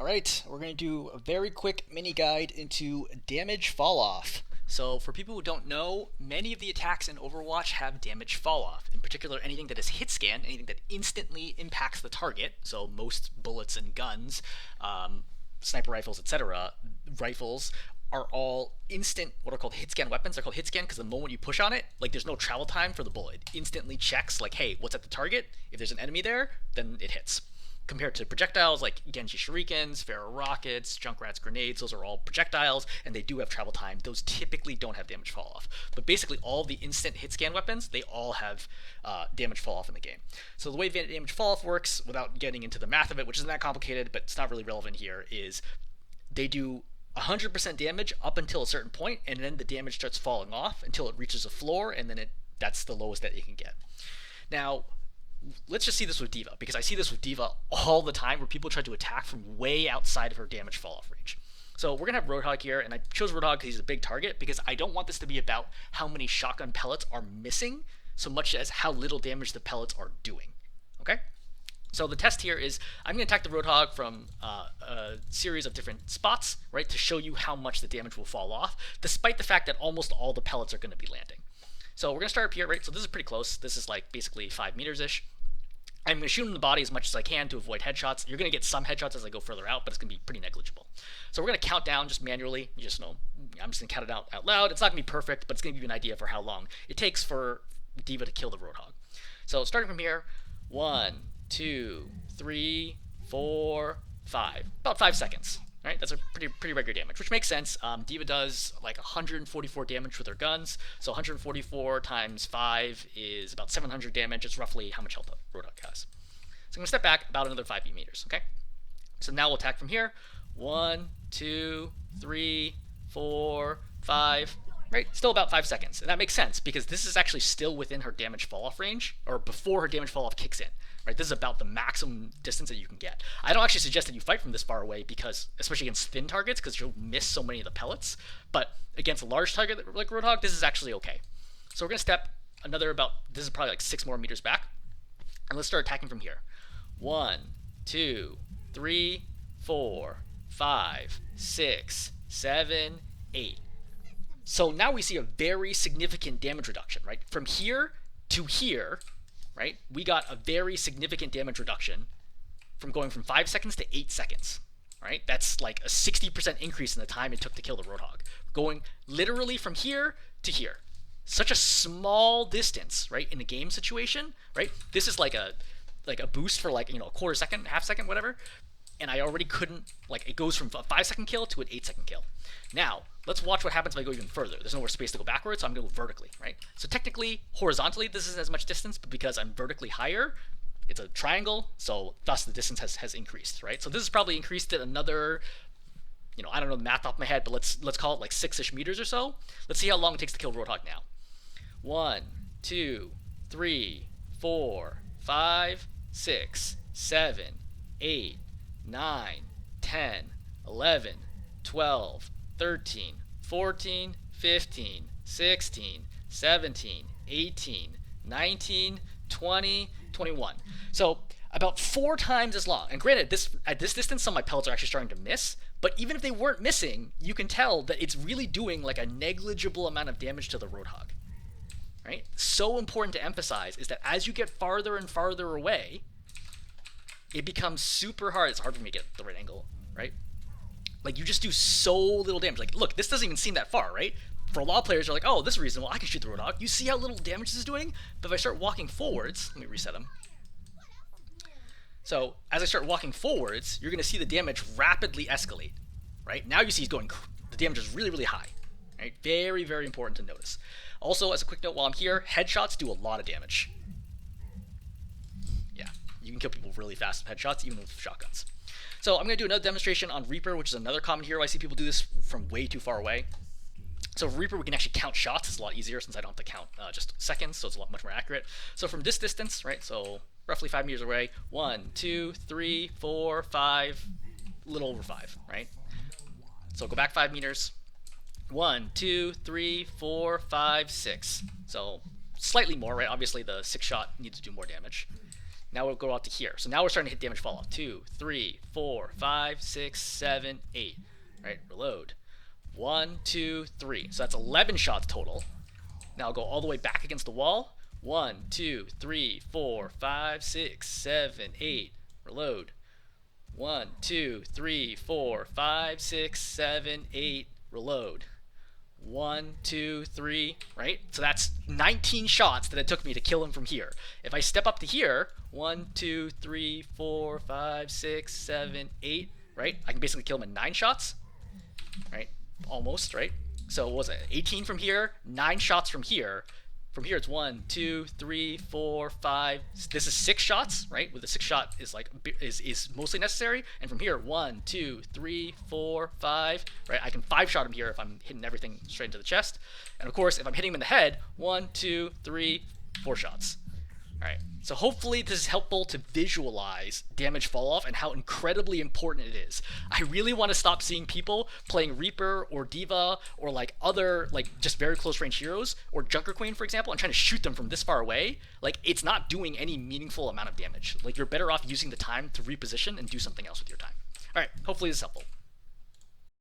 Alright, we're going to do a very quick mini guide into damage fall off. So for people who don't know, many of the attacks in Overwatch have damage fall off. In particular, anything that is hit scan, anything that instantly impacts the target, so most bullets and guns, sniper rifles, etc., rifles are all instant, what are called hit scan weapons. They're called hit scan because the moment you push on it, like there's no travel time for the bullet. It instantly checks like, hey, what's at the target? If there's an enemy there, then it hits. Compared to projectiles like Genji shurikens, Pharaoh rockets, Junkrat's grenades, those are all projectiles, and they do have travel time. Those typically don't have damage fall off. But basically all the instant hit scan weapons, they all have damage fall off in the game. So the way damage fall off works, without getting into the math of it, which isn't that complicated, but it's not really relevant here, is they do 100% damage up until a certain point, and then the damage starts falling off until it reaches a floor, and then that's the lowest that it can get. Now, let's just see this with D.Va, because I see this with D.Va all the time where people try to attack from way outside of her damage fall off range. So we're going to have Roadhog here, and I chose Roadhog because he's a big target, because I don't want this to be about how many shotgun pellets are missing so much as how little damage the pellets are doing. Okay? So the test here is I'm going to attack the Roadhog from a series of different spots, right, to show you how much the damage will fall off, despite the fact that almost all the pellets are going to be landing. So we're going to start up here, right? So this is pretty close. This is like basically 5 meters-ish. I'm going to shoot him in the body as much as I can to avoid headshots. You're going to get some headshots as I go further out, but it's going to be pretty negligible. So we're going to count down just manually. You just know, I'm just going to count it out loud. It's not going to be perfect, but it's going to give you an idea for how long it takes for D.Va to kill the Roadhog. So starting from here, 1, 2, 3, 4, 5. About 5 seconds. Right? That's a pretty regular damage, which makes sense. D.Va does like 144 damage with her guns, so 144 times 5 is about 700 damage. It's roughly how much health Roadhog has. So I'm going to step back about another 5 meters, okay? So now we'll attack from here. 1, 2, 3, 4, 5. Right? Still about 5 seconds. And that makes sense, because this is actually still within her damage fall-off range, or before her damage fall-off kicks in. Right? This is about the maximum distance that you can get. I don't actually suggest that you fight from this far away, because, especially against thin targets, because you'll miss so many of the pellets. But against a large target like Roadhog, this is actually okay. So we're going to step another about, this is probably like 6 more meters back. And let's start attacking from here. 1, 2, 3, 4, 5, 6, 7, 8. So now we see a very significant damage reduction, right? From here to here, right? We got a very significant damage reduction from going from 5 seconds to 8 seconds, right? That's like a 60% increase in the time it took to kill the Roadhog. Going literally from here to here. Such a small distance, right? In a game situation, right? This is like a boost for like, you know, a quarter second, half second, whatever. And I already couldn't, like, it goes from a 5-second kill to an 8-second kill. Now, let's watch what happens if I go even further. There's nowhere space to go backwards, so I'm going to go vertically, right? So technically, horizontally, this isn't as much distance, but because I'm vertically higher, it's a triangle, so thus the distance has increased, right? So this is probably increased at another, you know, I don't know the math off my head, but let's call it like 6-ish meters or so. Let's see how long it takes to kill Roadhog now. 1, 2, 3, 4, 5, 6, 7, 8, 9, 10, 11, 12, 13, 14, 15, 16, 17, 18, 19, 20, 21. So about 4 times as long. And granted, at this distance, some of my pellets are actually starting to miss, but even if they weren't missing, you can tell that it's really doing like a negligible amount of damage to the Roadhog. Right? So important to emphasize is that as you get farther and farther away, it becomes super hard. It's hard for me to get the right angle, right? Like, you just do so little damage. Like, look, this doesn't even seem that far, right? For a lot of players, they're like, oh, this is reasonable. I can shoot the Roadhog. You see how little damage this is doing? But if I start walking forwards, let me reset him. So, as I start walking forwards, you're going to see the damage rapidly escalate, right? Now you see he's going, the damage is really, really high, right? Very, very important to notice. Also, as a quick note while I'm here, headshots do a lot of damage. Yeah, you can kill people really fast with headshots, even with shotguns. So I'm going to do another demonstration on Reaper, which is another common hero. I see people do this from way too far away. So for Reaper, we can actually count shots. It's a lot easier since I don't have to count just seconds, so it's a lot much more accurate. So from this distance, right, so roughly 5 meters away, 1, 2, 3, 4, 5, a little over 5, right? So go back 5 meters. 1, 2, 3, 4, 5, 6. So slightly more, right? Obviously the 6 shot needs to do more damage. Now we'll go out to here. So now we're starting to hit damage fall off. 2, 3, 4, 5, 6, 7, 8. Right, reload. 1, 2, 3. So that's 11 shots total. Now I'll go all the way back against the wall. 1, 2, 3, 4, 5, 6, 7, 8. Reload. 1, 2, 3, 4, 5, 6, 7, 8. Reload. 1, 2, 3, right? So that's 19 shots that it took me to kill him from here. If I step up to here, 1, 2, 3, 4, 5, 6, 7, 8, right? I can basically kill him in 9 shots, right? Almost, right? So what was it? 18 from here, 9 shots from here. From here it's 1, 2, 3, 4, 5. This is 6 shots, right? With the 6 shot is like is mostly necessary. And from here, 1, 2, 3, 4, 5. Right? I can 5 shot him here if I'm hitting everything straight into the chest. And of course, if I'm hitting him in the head, 1, 2, 3, 4 shots. All right. So hopefully this is helpful to visualize damage fall off and how incredibly important it is. I really want to stop seeing people playing Reaper or D.Va or like other like just very close range heroes or Junker Queen, for example, and trying to shoot them from this far away. Like it's not doing any meaningful amount of damage. Like you're better off using the time to reposition and do something else with your time. All right. Hopefully this is helpful.